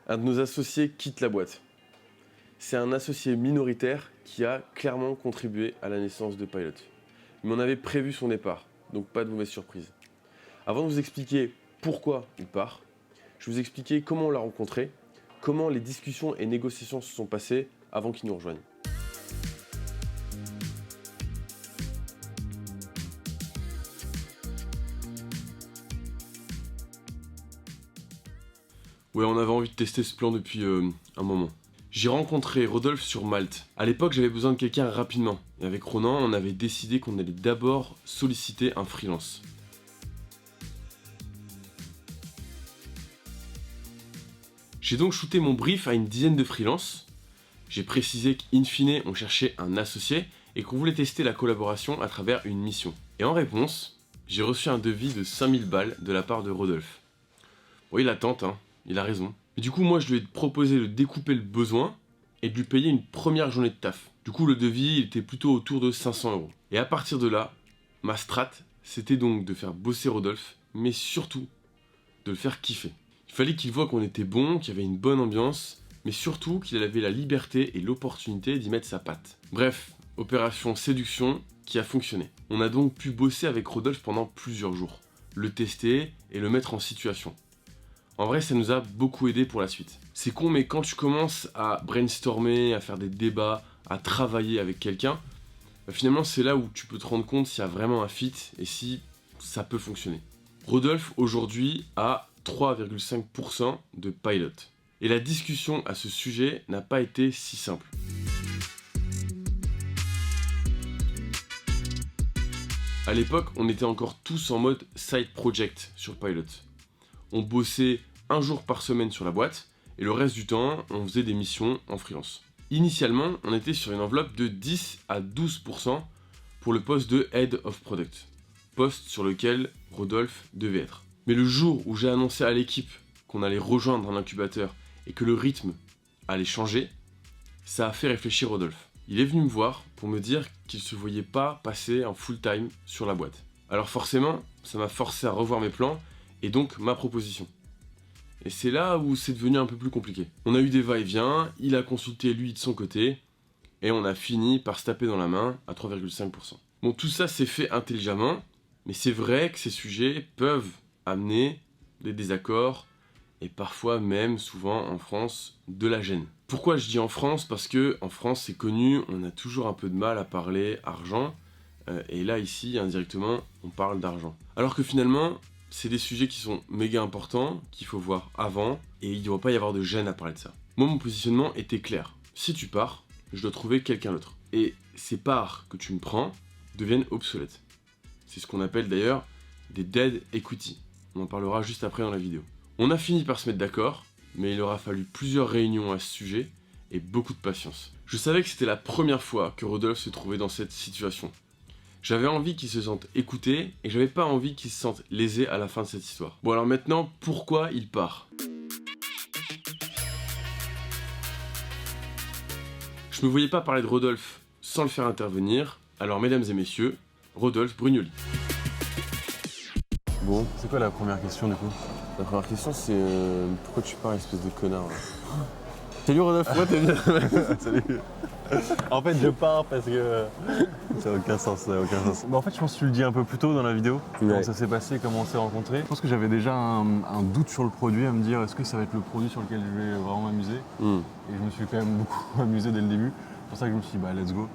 Un de nos associés quitte la boîte. C'est un associé minoritaire qui a clairement contribué à la naissance de Pilot. Mais on avait prévu son départ, donc pas de mauvaise surprise. Avant de vous expliquer pourquoi il part, je vais vous expliquer comment on l'a rencontré, comment les discussions et négociations se sont passées avant qu'il nous rejoigne. Ouais, on avait envie de tester ce plan depuis un moment. J'ai rencontré Rodolphe sur Malte. À l'époque, j'avais besoin de quelqu'un rapidement. Et avec Ronan, on avait décidé qu'on allait d'abord solliciter un freelance. J'ai donc shooté mon brief à une dizaine de freelances. J'ai précisé qu'in fine, on cherchait un associé et qu'on voulait tester la collaboration à travers une mission. Et en réponse, j'ai reçu un devis de 5000 balles de la part de Rodolphe. Bon, il attend, hein. Il a raison. Mais du coup, moi, je lui ai proposé de découper le besoin et de lui payer une première journée de taf. Du coup, le devis il était plutôt autour de 500 €. Et à partir de là, ma strat, c'était donc de faire bosser Rodolphe, mais surtout de le faire kiffer. Il fallait qu'il voie qu'on était bon, qu'il y avait une bonne ambiance, mais surtout qu'il avait la liberté et l'opportunité d'y mettre sa patte. Bref, opération séduction qui a fonctionné. On a donc pu bosser avec Rodolphe pendant plusieurs jours, le tester et le mettre en situation. En vrai, ça nous a beaucoup aidé pour la suite. C'est con, mais quand tu commences à brainstormer, à faire des débats, à travailler avec quelqu'un, finalement, c'est là où tu peux te rendre compte s'il y a vraiment un fit et si ça peut fonctionner. Rodolphe, aujourd'hui, a 3,5% de Pilot. Et la discussion à ce sujet n'a pas été si simple. À l'époque, on était encore tous en mode side project sur Pilot. On bossait un jour par semaine sur la boîte et le reste du temps, on faisait des missions en freelance. Initialement, on était sur une enveloppe de 10 à 12% pour le poste de Head of Product, poste sur lequel Rodolphe devait être. Mais le jour où j'ai annoncé à l'équipe qu'on allait rejoindre un incubateur et que le rythme allait changer, ça a fait réfléchir Rodolphe. Il est venu me voir pour me dire qu'il ne se voyait pas passer en full-time sur la boîte. Alors forcément, ça m'a forcé à revoir mes plans et donc ma proposition. Et c'est là où c'est devenu un peu plus compliqué. On a eu des va-et-vient, il a consulté lui de son côté, et on a fini par se taper dans la main à 3,5%. Bon, tout ça s'est fait intelligemment, mais c'est vrai que ces sujets peuvent amener des désaccords, et parfois même, souvent en France, de la gêne. Pourquoi je dis en France? Parce que en France, c'est connu, on a toujours un peu de mal à parler argent, et là, ici, indirectement, on parle d'argent. Alors que finalement, c'est des sujets qui sont méga importants, qu'il faut voir avant, et il ne doit pas y avoir de gêne à parler de ça. Moi, mon positionnement était clair. Si tu pars, je dois trouver quelqu'un d'autre. Et ces parts que tu me prends deviennent obsolètes. C'est ce qu'on appelle d'ailleurs des dead equity. On en parlera juste après dans la vidéo. On a fini par se mettre d'accord, mais il aura fallu plusieurs réunions à ce sujet et beaucoup de patience. Je savais que c'était la première fois que Rodolphe se trouvait dans cette situation. J'avais envie qu'il se sente écouté et j'avais pas envie qu'il se sente lésé à la fin de cette histoire. Bon alors maintenant, pourquoi il part? Je me voyais pas parler de Rodolphe sans le faire intervenir, alors mesdames et messieurs, Rodolphe Brugnoli. Bon, c'est quoi la première question du coup? La première question c'est pourquoi tu pars, espèce de connard là? Salut Rodolphe, ouais t'es bien. Salut. En fait je pars parce que ça n'a aucun sens, en fait je pense que tu le dis un peu plus tôt dans la vidéo, comment ça s'est passé, comment on s'est rencontrés. Je pense que j'avais déjà un doute sur le produit, à me dire est-ce que ça va être le produit sur lequel je vais vraiment m'amuser. Et je me suis quand même beaucoup amusé dès le début. C'est pour ça que je me suis dit bah let's go.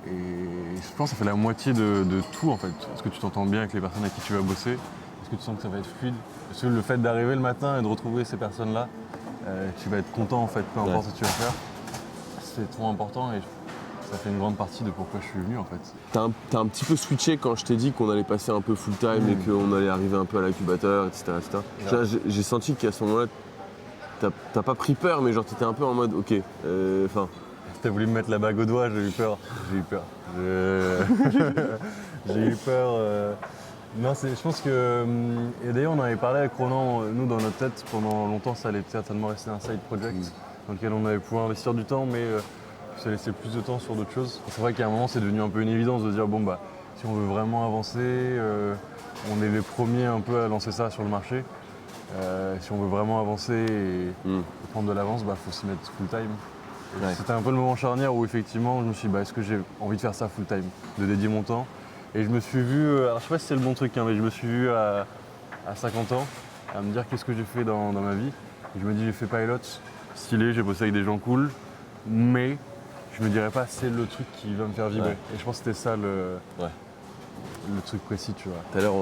Et je pense que ça fait la moitié de tout en fait. Est-ce que tu t'entends bien avec les personnes avec qui tu vas bosser? Est-ce que tu sens que ça va être fluide? Est-ce que le fait d'arriver le matin et de retrouver ces personnes-là, tu vas être content en fait, peu importe ce que tu vas faire. C'est trop important et ça fait une grande partie de pourquoi je suis venu en fait. T'as un petit peu switché quand je t'ai dit qu'on allait passer un peu full time et qu'on allait arriver un peu à l'incubateur, etc. J'ai senti qu'à ce moment-là, t'as pas pris peur, mais genre t'étais un peu en mode ok, enfin... T'as voulu me mettre la bague au doigt, j'ai eu peur. J'ai eu peur. Non, je pense que... Et d'ailleurs, on en avait parlé avec Ronan, nous, dans notre tête, pendant longtemps, ça allait certainement rester un side project dans lequel on allait pouvoir investir du temps, mais ça laissait plus de temps sur d'autres choses. C'est vrai qu'à un moment, c'est devenu un peu une évidence de dire, bon, bah, si on veut vraiment avancer, on est les premiers un peu à lancer ça sur le marché. Si on veut vraiment avancer et prendre de l'avance, faut s'y mettre full time. C'était un peu le moment charnière où effectivement je me suis dit est-ce que j'ai envie de faire ça full time, de dédier mon temps. Et je me suis vu, alors je sais pas si c'est le bon truc, mais je me suis vu à 50 ans à me dire qu'est-ce que j'ai fait dans ma vie. Et je me dis j'ai fait pilot, stylé, j'ai bossé avec des gens cool, mais je me dirais pas c'est le truc qui va me faire vibrer. Et je pense que c'était ça le truc précis, tu vois. Tout à l'heure,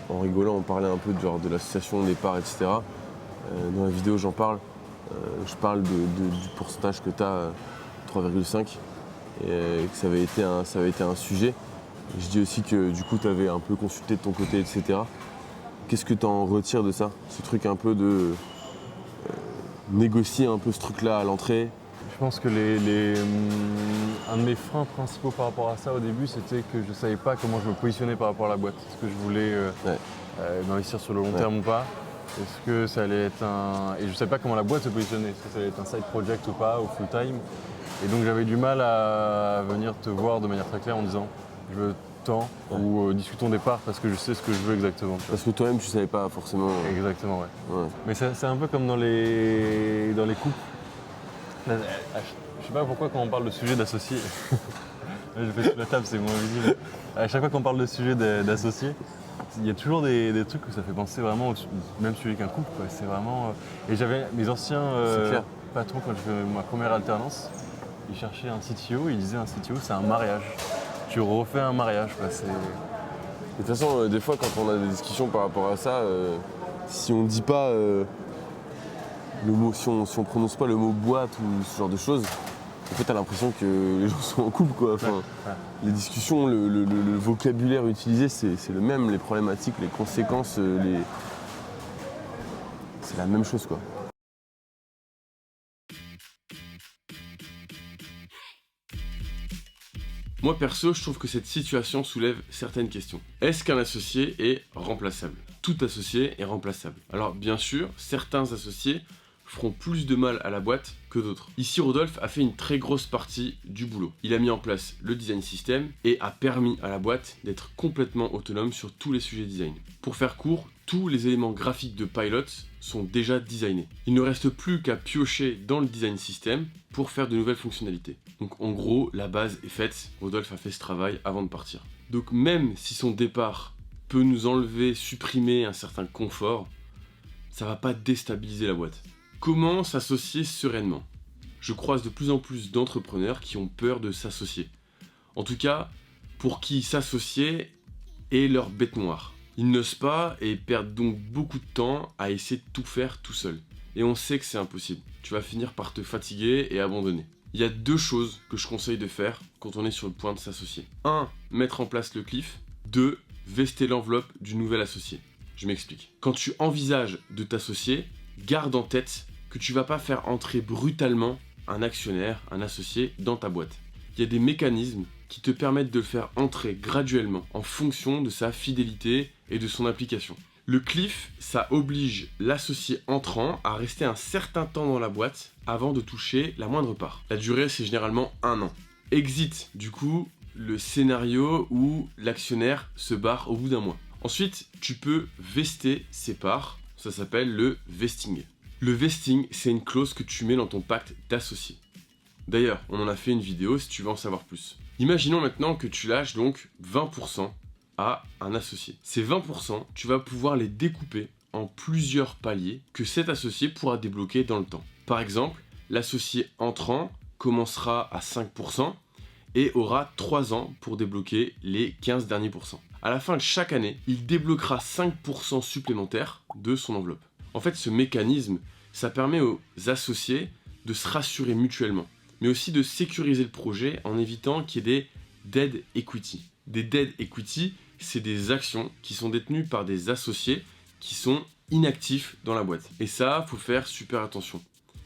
en rigolant, on parlait un peu de l'association, des parts, etc. Dans la vidéo, j'en parle. Je parle du pourcentage que tu as, 3,5, et que ça avait été un sujet. Je dis aussi que du coup, tu avais un peu consulté de ton côté, etc. Qu'est-ce que tu en retires de ça? Ce truc un peu de négocier un peu ce truc-là à l'entrée? Je pense que un de mes freins principaux par rapport à ça au début, c'était que je ne savais pas comment je me positionnais par rapport à la boîte. Est-ce que je voulais m'investir sur le long terme ou pas? Est-ce que ça allait être Et je ne savais pas comment la boîte se positionnait. Est-ce que ça allait être un side project ou pas, ou full time? Et donc j'avais du mal à venir te voir de manière très claire en disant je veux tant ou discutons des parts parce que je sais ce que je veux exactement. Parce que toi-même tu savais pas forcément. Exactement, ouais. Mais c'est un peu comme dans les couples. Je sais pas pourquoi quand on parle de sujet d'associés, je fais sur la table, c'est moins visible. À chaque fois qu'on parle de sujet d'associés, il y a toujours des trucs que ça fait penser vraiment, même celui qu'un couple, quoi. C'est vraiment. Et j'avais mes anciens patrons quand j'ai fait ma première alternance, ils cherchaient un CTO, ils disaient un CTO c'est un mariage. Tu refais un mariage, quoi. De toute façon, des fois quand on a des discussions par rapport à ça, si on dit pas le mot, si on prononce pas le mot boîte ou ce genre de choses, en fait t'as l'impression que les gens sont en couple, quoi. Enfin, les discussions, le vocabulaire utilisé c'est le même, les problématiques, les conséquences, c'est la même chose, quoi. Moi perso, je trouve que cette situation soulève certaines questions. Est-ce qu'un associé est remplaçable? Tout associé est remplaçable. Alors bien sûr, certains associés feront plus de mal à la boîte que d'autres. Ici, Rodolphe a fait une très grosse partie du boulot. Il a mis en place le design system et a permis à la boîte d'être complètement autonome sur tous les sujets design. Pour faire court, tous les éléments graphiques de Pilot sont déjà designés. Il ne reste plus qu'à piocher dans le design system pour faire de nouvelles fonctionnalités. Donc en gros, la base est faite. Rodolphe a fait ce travail avant de partir. Donc même si son départ peut nous enlever, supprimer un certain confort, ça va pas déstabiliser la boîte. Comment s'associer sereinement? Je croise de plus en plus d'entrepreneurs qui ont peur de s'associer. En tout cas, pour qui s'associer est leur bête noire. Ils n'osent pas et perdent donc beaucoup de temps à essayer de tout faire tout seul. Et on sait que c'est impossible. Tu vas finir par te fatiguer et abandonner. Il y a deux choses que je conseille de faire quand on est sur le point de s'associer. 1. Mettre en place le cliff. 2. Vester l'enveloppe du nouvel associé. Je m'explique. Quand tu envisages de t'associer, garde en tête que tu vas pas faire entrer brutalement un actionnaire, un associé dans ta boîte. Il y a des mécanismes qui te permettent de le faire entrer graduellement en fonction de sa fidélité et de son application. Le cliff, ça oblige l'associé entrant à rester un certain temps dans la boîte avant de toucher la moindre part. La durée, c'est généralement 1 an. Exit, du coup, le scénario où l'actionnaire se barre au bout d'1 mois. Ensuite, tu peux vester ses parts, ça s'appelle le vesting. Le vesting, c'est une clause que tu mets dans ton pacte d'associé. D'ailleurs, on en a fait une vidéo si tu veux en savoir plus. Imaginons maintenant que tu lâches donc 20% à un associé. Ces 20%, tu vas pouvoir les découper en plusieurs paliers que cet associé pourra débloquer dans le temps. Par exemple, l'associé entrant commencera à 5% et aura 3 ans pour débloquer les 15 derniers pourcents. À la fin de chaque année, il débloquera 5% supplémentaires de son enveloppe. En fait, ce mécanisme, ça permet aux associés de se rassurer mutuellement, mais aussi de sécuriser le projet en évitant qu'il y ait des dead equity. Des dead equity, c'est des actions qui sont détenues par des associés qui sont inactifs dans la boîte. Et ça, faut faire super attention.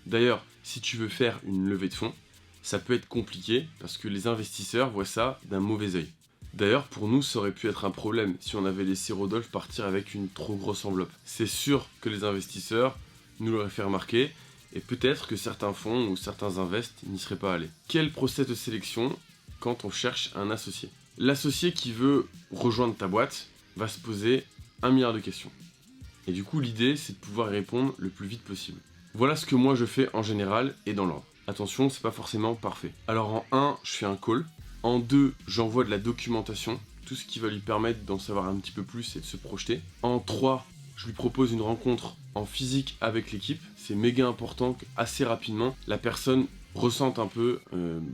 D'ailleurs, si tu veux faire une levée de fonds, ça peut être compliqué parce que les investisseurs voient ça d'un mauvais œil. D'ailleurs, pour nous, ça aurait pu être un problème si on avait laissé Rodolphe partir avec une trop grosse enveloppe. C'est sûr que les investisseurs nous l'auraient fait remarquer et peut-être que certains fonds ou certains invests n'y seraient pas allés. Quel process de sélection quand on cherche un associé? L'associé qui veut rejoindre ta boîte va se poser 1 milliard de questions. Et du coup, l'idée, c'est de pouvoir y répondre le plus vite possible. Voilà ce que moi je fais en général et dans l'ordre. Attention, c'est pas forcément parfait. Alors en 1, je fais un call. En 2, j'envoie de la documentation, tout ce qui va lui permettre d'en savoir un petit peu plus et de se projeter. En 3, je lui propose une rencontre en physique avec l'équipe. C'est méga important qu'assez rapidement, la personne ressente un peu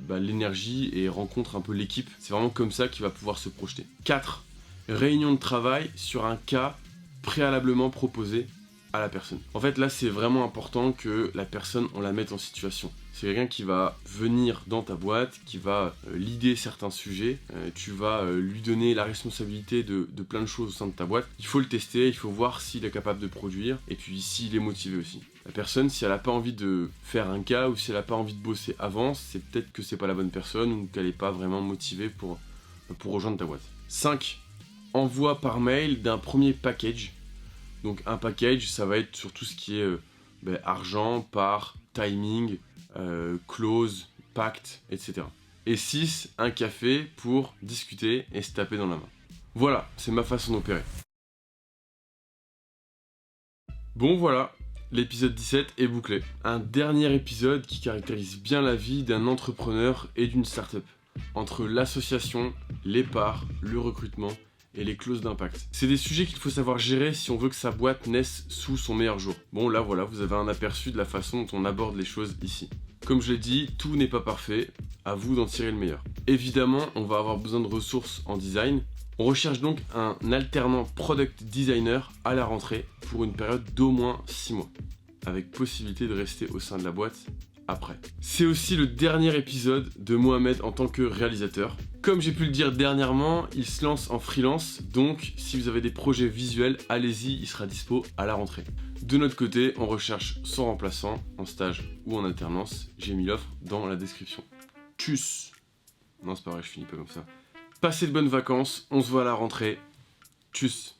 l'énergie et rencontre un peu l'équipe. C'est vraiment comme ça qu'il va pouvoir se projeter. 4, réunion de travail sur un cas préalablement proposé à la personne. En fait, là, c'est vraiment important que la personne, on la mette en situation. C'est quelqu'un qui va venir dans ta boîte, qui va leader certains sujets, tu vas lui donner la responsabilité de plein de choses au sein de ta boîte. Il faut le tester, il faut voir s'il est capable de produire, et puis s'il est motivé aussi. La personne, si elle n'a pas envie de faire un cas, ou si elle n'a pas envie de bosser avant, c'est peut-être que c'est pas la bonne personne, ou qu'elle n'est pas vraiment motivée pour rejoindre ta boîte. 5. Envoi par mail d'un premier package. Donc un package, ça va être sur tout ce qui est argent, part, timing, clause, pacte, etc. Et 6, un café pour discuter et se taper dans la main. Voilà, c'est ma façon d'opérer. Bon voilà, l'épisode 17 est bouclé. Un dernier épisode qui caractérise bien la vie d'un entrepreneur et d'une start-up. Entre l'association, les parts, le recrutement et les clauses d'impact. C'est des sujets qu'il faut savoir gérer si on veut que sa boîte naisse sous son meilleur jour. Bon là voilà, vous avez un aperçu de la façon dont on aborde les choses ici. Comme je l'ai dit, tout n'est pas parfait, à vous d'en tirer le meilleur. Évidemment, on va avoir besoin de ressources en design. On recherche donc un alternant product designer à la rentrée pour une période d'au moins 6 mois, avec possibilité de rester au sein de la boîte après. C'est aussi le dernier épisode de Mohamed en tant que réalisateur. Comme j'ai pu le dire dernièrement, il se lance en freelance, donc si vous avez des projets visuels, allez-y, il sera dispo à la rentrée. De notre côté, on recherche son remplaçant, en stage ou en alternance. J'ai mis l'offre dans la description. Tchuss. Non, c'est pas vrai, je finis pas comme ça. Passez de bonnes vacances, on se voit à la rentrée. Tchuss.